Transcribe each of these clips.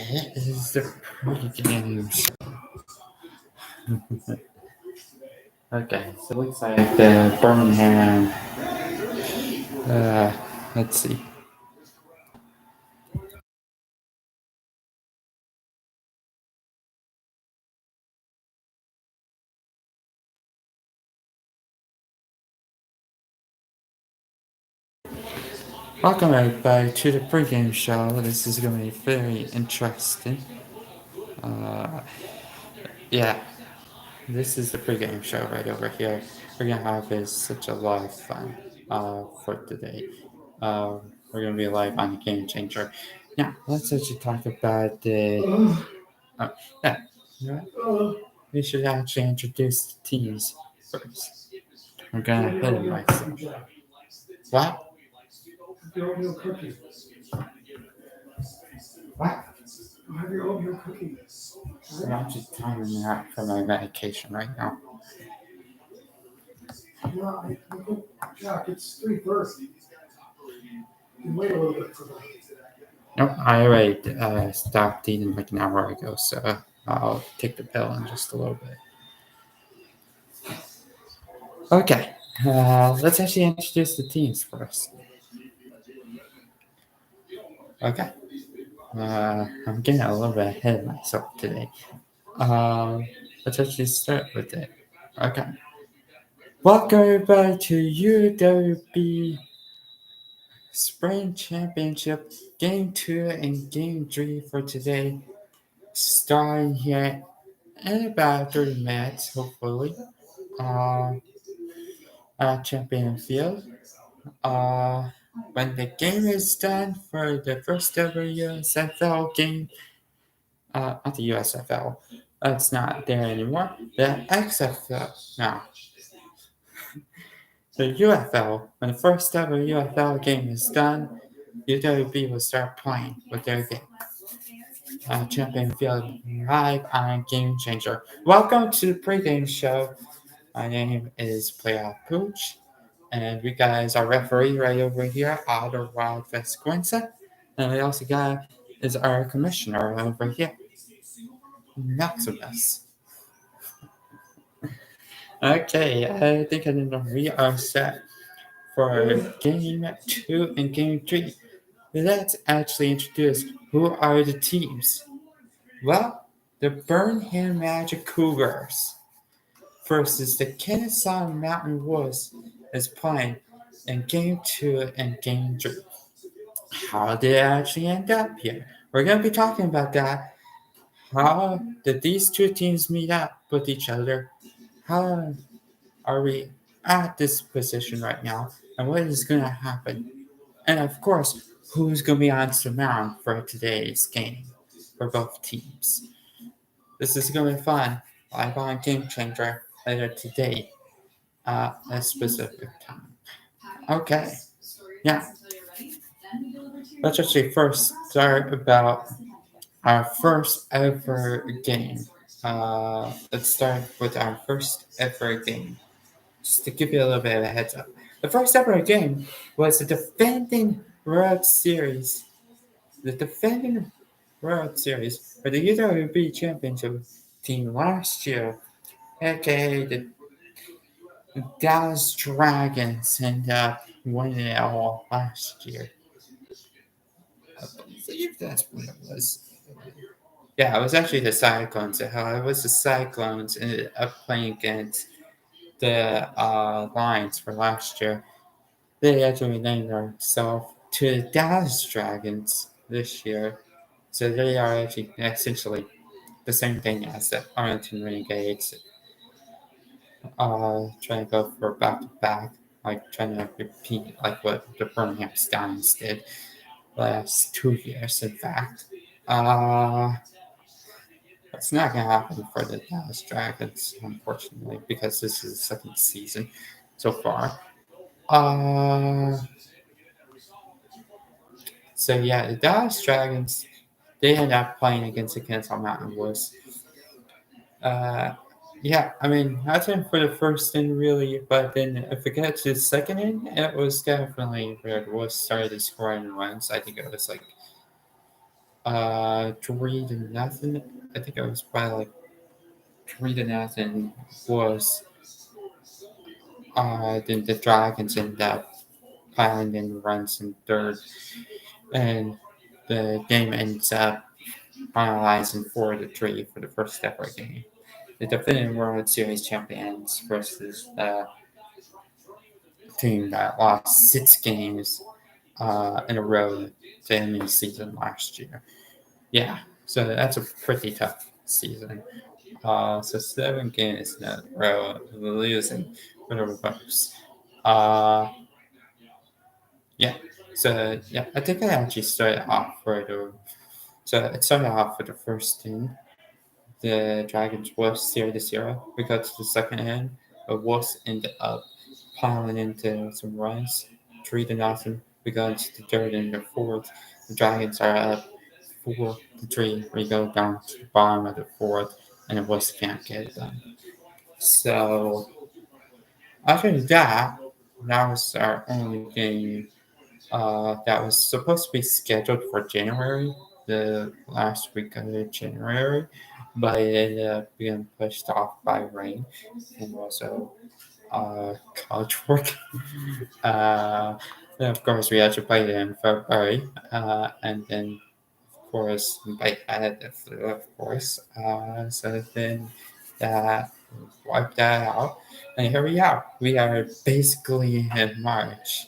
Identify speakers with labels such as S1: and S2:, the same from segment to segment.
S1: It is the pregame show. Okay, so it looks like the Birmingham. Uh, let's see. Welcome everybody to the pregame show. This is going to be very interesting. Yeah, this is the pregame show right over here. We're gonna have is such a lot of fun for today. We're gonna be live on the Game Changer. Now, let's actually talk about the. Uh, yeah, you know what? We should actually introduce the teams first. I'm gonna hit it myself. What?
S2: Your oatmeal cookie.
S1: What?
S2: You have your oatmeal cookie.
S1: So I'm just timing out for my medication right now.
S2: No, Jack, it's 3:30. You can wait a little bit for that.
S1: Nope, I already stopped eating like an hour ago, so I'll take the pill in just a little bit. Okay, let's actually introduce the teams first. Okay, I'm getting a little bit ahead of myself today. Let's actually start with it. Okay. Welcome everybody to UWB Spring Championship Game 2 and Game 3 for today. Starting here in about 30 minutes, hopefully. At Champion Field. When the game is done for the first ever USFL game, not the USFL, it's not there anymore. The XFL now. The UFL, when the first ever UFL game is done, UWB will start playing with their game. Champion Field live on Game Changer. Welcome to the pregame show. My name is Playoff Pooch, and we guys our referee right over here, Otto Wild Vesquenza, and we also got is our commissioner over here, Maximus. Okay, I think we are set for game 2 and game 3. Let's actually introduce who are the teams. Well, the Burnham Magic Cougars versus the Kennesaw Mountain Wolves is playing in game 2 and game 3. How did it actually end up here? We're going to be talking about that. How did these two teams meet up with each other? How are we at this position right now? And what is going to happen? And of course, who's going to be on the mound for today's game for both teams? This is going to be fun. Live on Game Changer later today at a specific time. Okay. Yeah. Let's actually first start about our first ever game. Let's start with our first ever game. Just to give you a little bit of a heads up. The first ever game was the defending World Series. The defending World Series for the UWB Championship team last year, aka the Dallas Dragons, ended up winning it all last year. I believe that's what it was. Yeah, it was actually the Cyclones. It was the Cyclones ended up playing against the Lions for last year. They actually named themselves to the Dallas Dragons this year. So they are actually essentially the same thing as the Arlington Renegades. Trying to go for back to back, like trying to repeat like what the Birmingham Stallions did last 2 years, in fact. It's not going to happen for the Dallas Dragons, unfortunately, because this is the second season so far. So yeah, the Dallas Dragons, they end up playing against the Kennesaw Mountain Wolves. Yeah, I mean, that's it for the first inning, really. But then if we get to the second inning, it was definitely where the Wolves started scoring runs. I think it was like 3-0. I think it was by like 3-0 was then the Dragons ended up piling in runs in third, and the game ends up finalizing 4-3 for the first ever game. The defending World Series champions versus the team that lost 6 games in a row to end the season last year. Yeah, so that's a pretty tough season. So 7 games in a row of losing for the Bucks. Uh, yeah. So yeah, I think I actually started off for the. So it started off with the first team. The Dragons was 0-0. We got to the second end, but Wolves ended up piling into some runs, 3-0. We got into the third and the fourth. The Dragons are up 4-3. We go down to the bottom of the fourth, and the Wolves can't get it done. So after that was our only game that was supposed to be scheduled for January, the last week of January, but it ended up being pushed off by rain and also college work. uh, and of course, we had to play it in February, and then of course, I had the flu, of course. So then that wiped that out, and here we are. We are basically in March.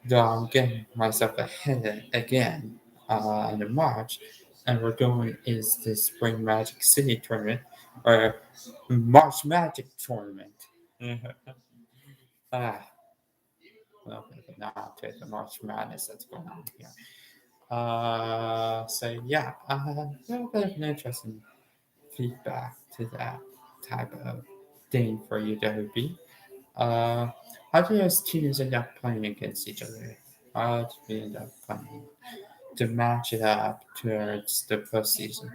S1: Though I'm getting myself ahead again in March, and we're doing is the Spring Magic City tournament or March Magic tournament. ah, well, but now to the March Madness that's going on here. So yeah, a little bit of an interesting feedback to that type of thing for UWB. Uh, how do those teams end up playing against each other? How do we end up playing to match it up towards the postseason?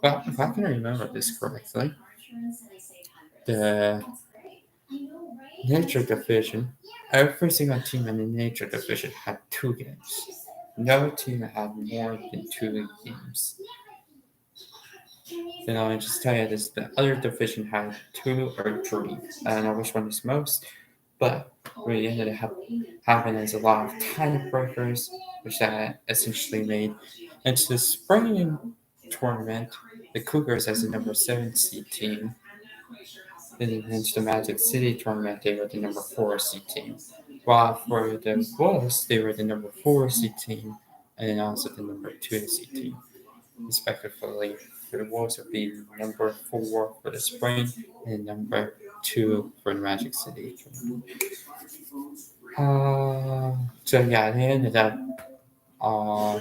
S1: Well, if I can remember this correctly, the Nature Division, every single team in the Nature Division had 2 games. No team had more than 2 games. Then I'll just tell you this: the other division had 2 or 3. I don't know which one is most, but we ended up having as a lot of tiebreakers, which that essentially made into the spring tournament. The Cougars as the number 7 seed team. Then into the Magic City tournament, they were the number 4 seed team. While for the Wolves, they were the number 4 seed team and then also the number 2 seed team, respectively. For the Wolves would be number 4 for the spring and number 2 for the Magic City tournament. So yeah, they ended up uh,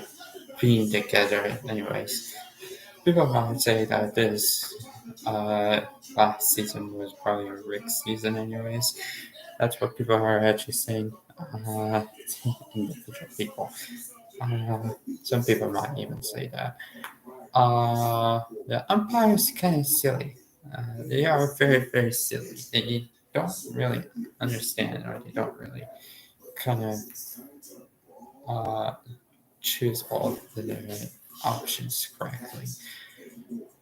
S1: being together anyways. People might say that this last season was probably a Rick season anyways. That's what people are actually saying. Individual people. Some people might even say that. The umpires kind of silly. They are very, very silly. They don't really understand or they don't really kind of uh, choose all the options correctly.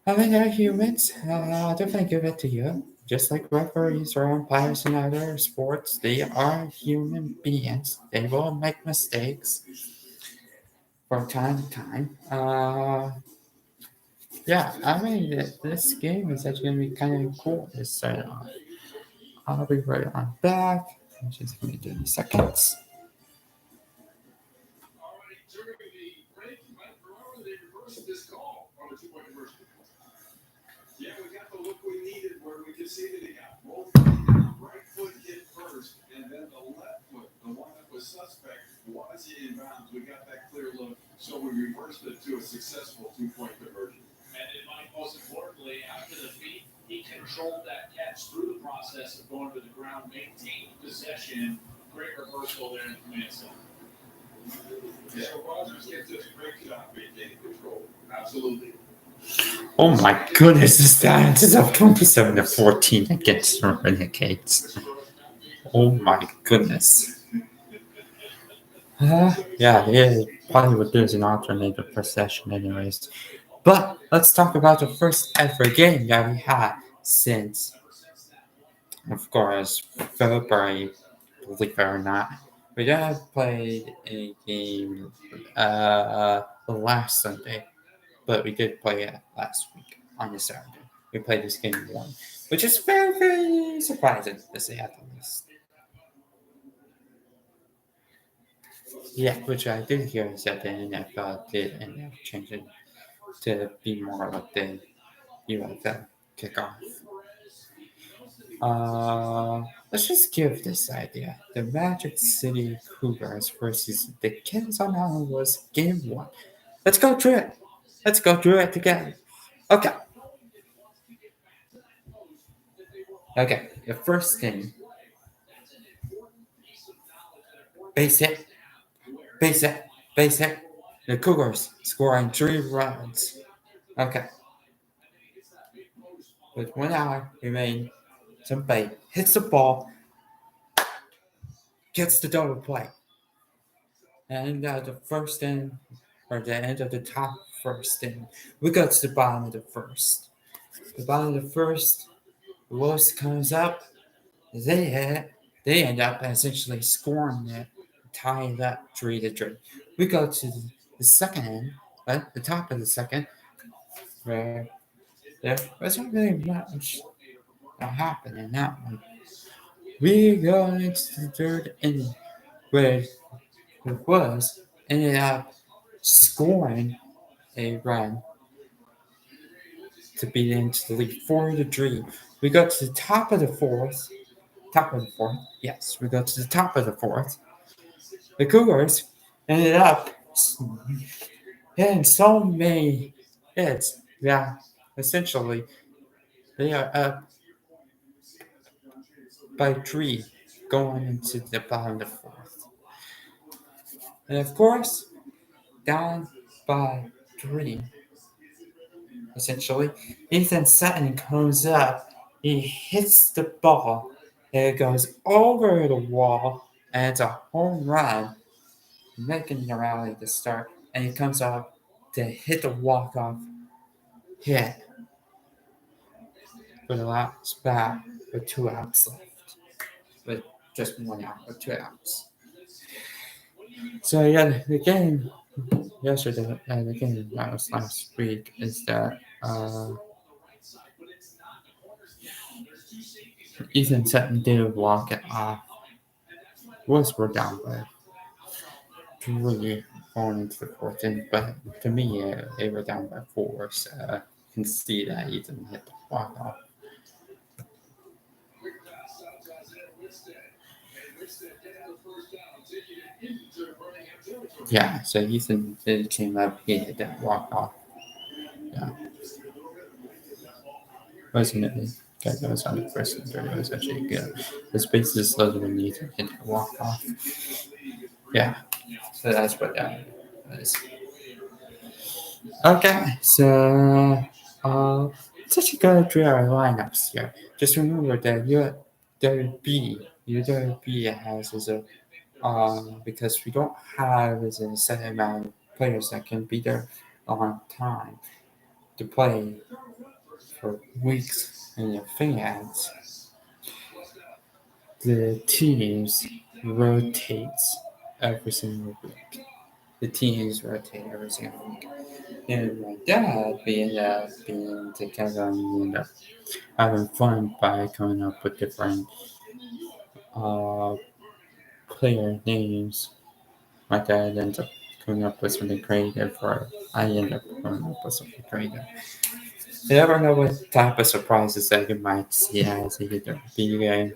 S1: I mean, they're humans. I'll definitely give it to you. Just like referees or umpires in other sports, they are human beings. They will make mistakes from time to time. Yeah, I mean, this game is actually going to be kind of cool to start off. I'll be right on back. Just give me 30 seconds.
S2: Yeah, we got the look we needed where we could see that he got both right foot hit first, and then the left foot, the one that was suspect, was in bounds. We got that clear look, so we reversed it to a successful 2-point conversion.
S3: And it might most importantly, after the feed, he controlled that catch through the process of going to the ground, maintained possession. Great reversal there in the command center.
S2: Yeah, Rogers gets a great job maintaining control. Absolutely.
S1: Oh my goodness, the stats is up 27-14 against the Renegades. Oh my goodness. Yeah, it probably would do as an alternative per session, anyways. But let's talk about the first ever game that we had since, of course, February, believe it or not. We have played a game last Sunday, but we did play it last week on the Saturday. We played this game one, which is very, very surprising to say at the least. Yeah, which I did hear is that the NFL did end up changing to be more like the UFL kickoff. Let's just give this idea. The Magic City Cougars versus the Kansas Island was game one. Let's go through it. Let's go through it together. Okay. Okay. The first thing, base hit, base hit, base hit. The Cougars scoring 3 runs. Okay. With 1 hour remaining, somebody hits the ball, gets the double play. And the first inning, or the end of the top first inning, we go to the bottom of the first. The bottom of the first, the Wolves comes up, they end up essentially scoring it, tying it up 3-3. We go to the second inning, at the top of the second, where there wasn't really much that happened in that one. We go into the third inning, where the Wolves ended up scoring a run to beat into the lead 4-3. We go to the top of the fourth. Top of the fourth. Yes, we go to the top of the fourth. The Cougars ended up hitting so many hits that essentially they are up by 3 going into the bottom of the fourth. And of course, down by 3, essentially, Ethan Sutton comes up, he hits the ball, it goes over the wall, and it's a home run, making the rally to start, and he comes up to hit the walk-off hit for the last bat with 2 outs left. With just 1 out with 2 outs. So yeah, the game yesterday, the game that was last week is that Ethan Sutton did walk it off. Wolves were down by 3 going into the fourth inning, but to me, they were down by 4, so you can see that Ethan hit the walk off. Yeah, so Ethan came up, he hit that walk off. Yeah. Wasn't it? Okay, that was on the first and third. It was actually good. The space is loaded when Ethan hit that walk off. Yeah, so that's what that was. Okay, so let's actually go through our lineups here. Just remember that UWB has as a because we don't have as a set amount of players that can be there on time to play for weeks in advance. The teams rotates every single week. The teams rotate every single week. And my dad, we ended up being together and we ended up having fun by coming up with different uh, player names. My dad ends up coming up with something creative, or I end up coming up with something creative. You never know what type of surprises that you might see as either video game.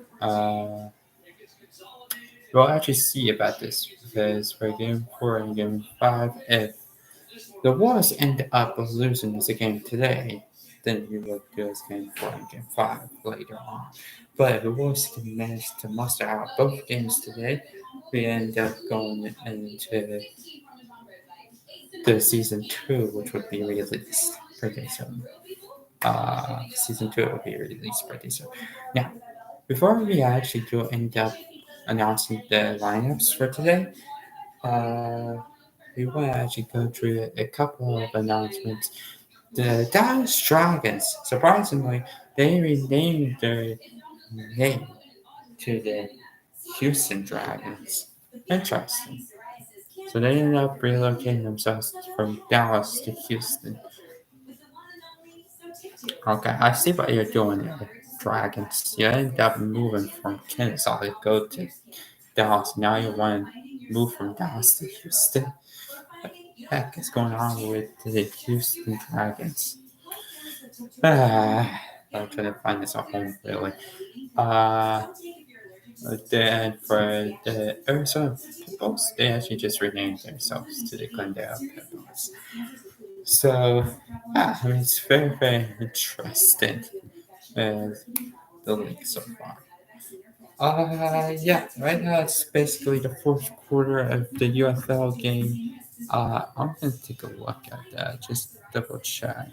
S1: We'll actually see about this because for game 4 and game 5, if the Wolves end up losing this game today, then we will do this game 4 and game 5 later on. But if the Wolves can manage to muster out both games today, we end up going into the season 2, which would be released pretty soon. Season 2 will be released pretty soon. Now, before we actually do end up announcing the lineups for today, uh, we want to actually go through a couple of announcements. The Dallas Dragons, surprisingly, they renamed their name to the Houston Dragons. Interesting. So they ended up relocating themselves from Dallas to Houston. Okay, I see what you're doing there, Dragons. You ended up moving from Kansas to go to Dallas. Now you want to move from Dallas to Houston. What the heck is going on with the Houston Dragons? I'm trying to find this at home, really. Uh, then for the Arizona Pitbulls, they actually just renamed themselves to the Glendale Pitbulls. So, I mean, it's very, very interesting the league so far. Yeah, right now it's basically the fourth quarter of the UFL game. I'm gonna take a look at that, just double check.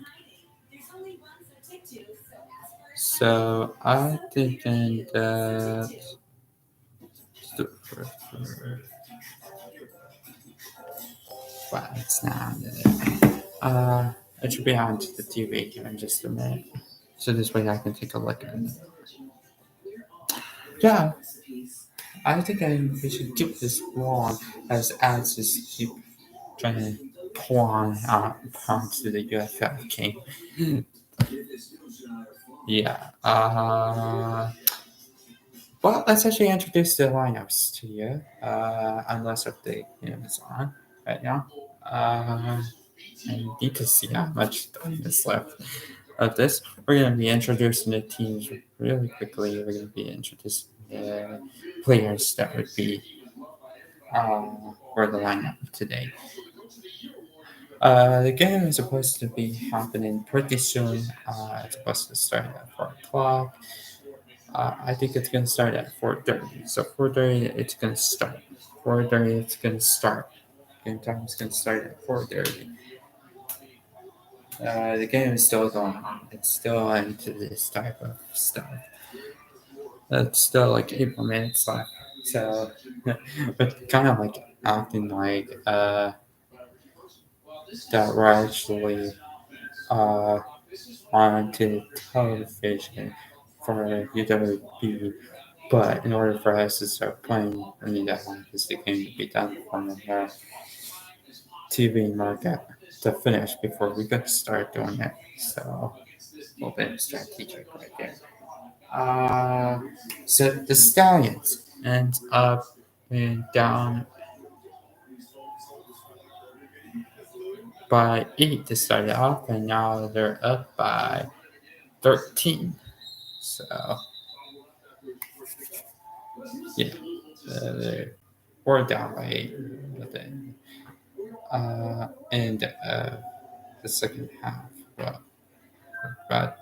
S1: So I thinking that well, it's not. It should be on to the TV here in just a minute, so this way I can take a look at it. Yeah, I think we should keep this long as ads just keep trying to pour onto the UFL game. Yeah. Well, let's actually introduce the lineups to you. Unless if the game is on right now. I need to see how much time is left of this. We're going to be introducing the teams really quickly. We're going to be introducing the players that would be for the lineup today. The game is supposed to be happening pretty soon. It's supposed to start at 4 o'clock. I think it's going to start at 4:30. So 4:30, it's going to start. 4:30, it's going to start. Game time is going to start at 4:30. The game is still going on. It's still into this type of stuff. It's still like 8 more minutes left. So, but kind of like acting like that we're actually uh, onto television for UWB. But in order for us to start playing, we need that one because the game to be done from the TV market to finish before we could start doing it. So, a little bit strategic right there. So the Stallions end up being down by 8 to start it off, and now they're up by 13. So, yeah, they're we're down by 8 within and the second half. Well, about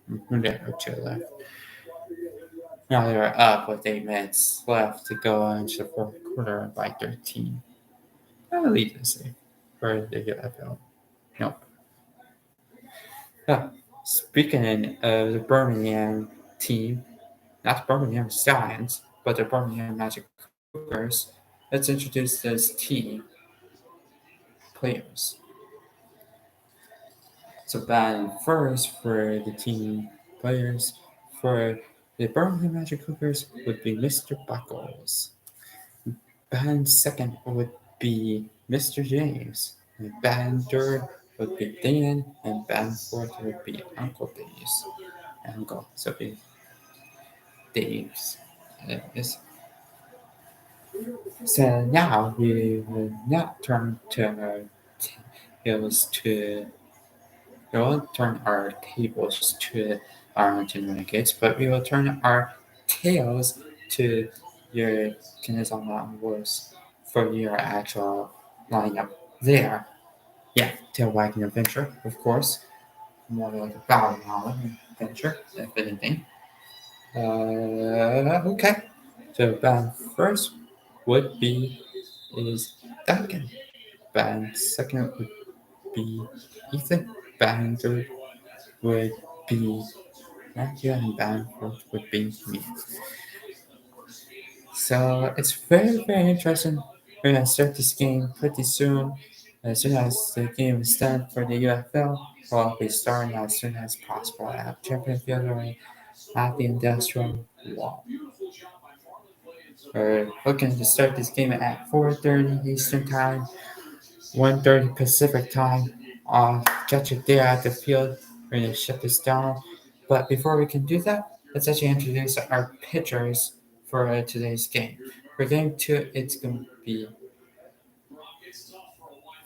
S1: a minute or two left. Now they're up with 8 minutes left to go into the fourth quarter by 13. I'll leave this for the UFL. Nope. Yeah. Speaking of the Birmingham team, not the Birmingham Stallions, but the Birmingham Magic Cougars, let's introduce this team players. So batting first for the team players for the Birmingham Magic Cougars would be Mr. Buckles. Batting second would be Mr. James. And batting third would be Dan, and batting fourth would be Uncle Dave's. Uncle, so be Dave's. Yes. So now we will not turn to our tables to we won't turn our tables to Arlington Renegades, but we will turn our tails to your Kennesaw Mountain Wolves for your actual lineup there. Yeah, Tail Wagging Adventure, of course. More like a Battle Island adventure, if anything. Okay. So band first would be is Duncan. Band second would be Ethan. Band third would be Matthew, and band fourth would be me. So it's very, very interesting We're gonna start this game pretty soon. As soon as the game is done for the UFL, we'll be starting as soon as possible at Champion Field or at the Industrial Wall. We're looking to start this game at 4:30 Eastern Time, 1:30 Pacific Time. I'll catch you there at the field. We're gonna shut this down. But before we can do that, let's actually introduce our pitchers for today's game. For game two, it's going to be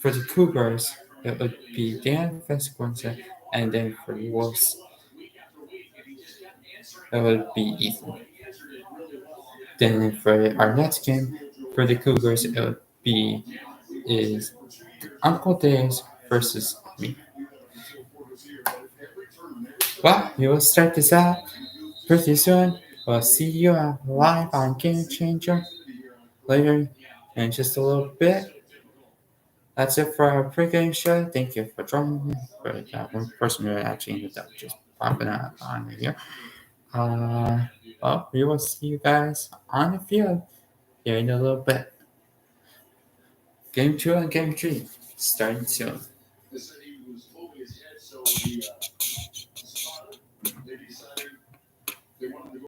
S1: for the Cougars. It would be Dan Vesquenza, and then for the Wolves, it would be Ethan. Then for our next game, for the Cougars, it would be is Uncle Dave's versus me. Well, we will start this out pretty soon. We'll see you live on Game Changer later in just a little bit. That's it for our pregame show. Thank you for joining me. For that one person who actually ended up just popping out on here. Well, we will see you guys on the field here in a little bit. Game 2 and Game 3 starting soon.
S2: They said he was moving his head, so the spotter, they decided they wanted to go.